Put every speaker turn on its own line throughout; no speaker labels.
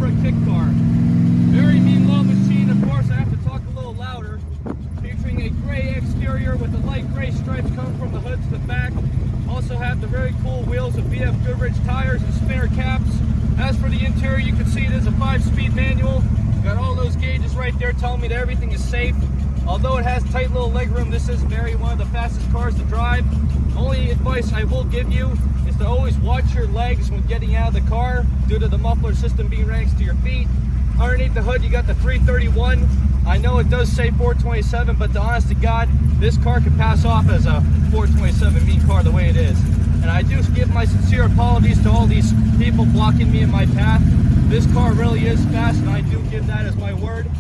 Cobra kick car. Very mean low machine. Of course, I have to talk a little louder. Featuring a gray exterior with the light gray stripes coming from the hood to the back. Also have the very cool wheels of BF Goodrich tires and spinner caps. As for the interior, you can see it is a 5-speed manual. Got all those gauges right there telling me that everything is safe. Although it has tight little legroom, this is one of the fastest cars to drive. Only advice I will give you is to always watch your legs when getting out of the car due to the muffler system being right next to your feet. Underneath the hood, you got the 331. I know it does say 427, but to honest to God, this car could pass off as a 427 mean car the way it is. And I do give my sincere apologies to all these people blocking me in my path. This car really is fast, and I do give that as my word.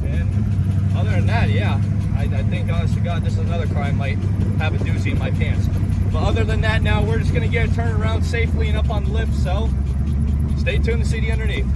And other than that, yeah, I think, honest to God, this is another car I might have a doozy in my pants. But other than that, now we're just going to get it turned around safely and up on the lift, so stay tuned to see the underneath.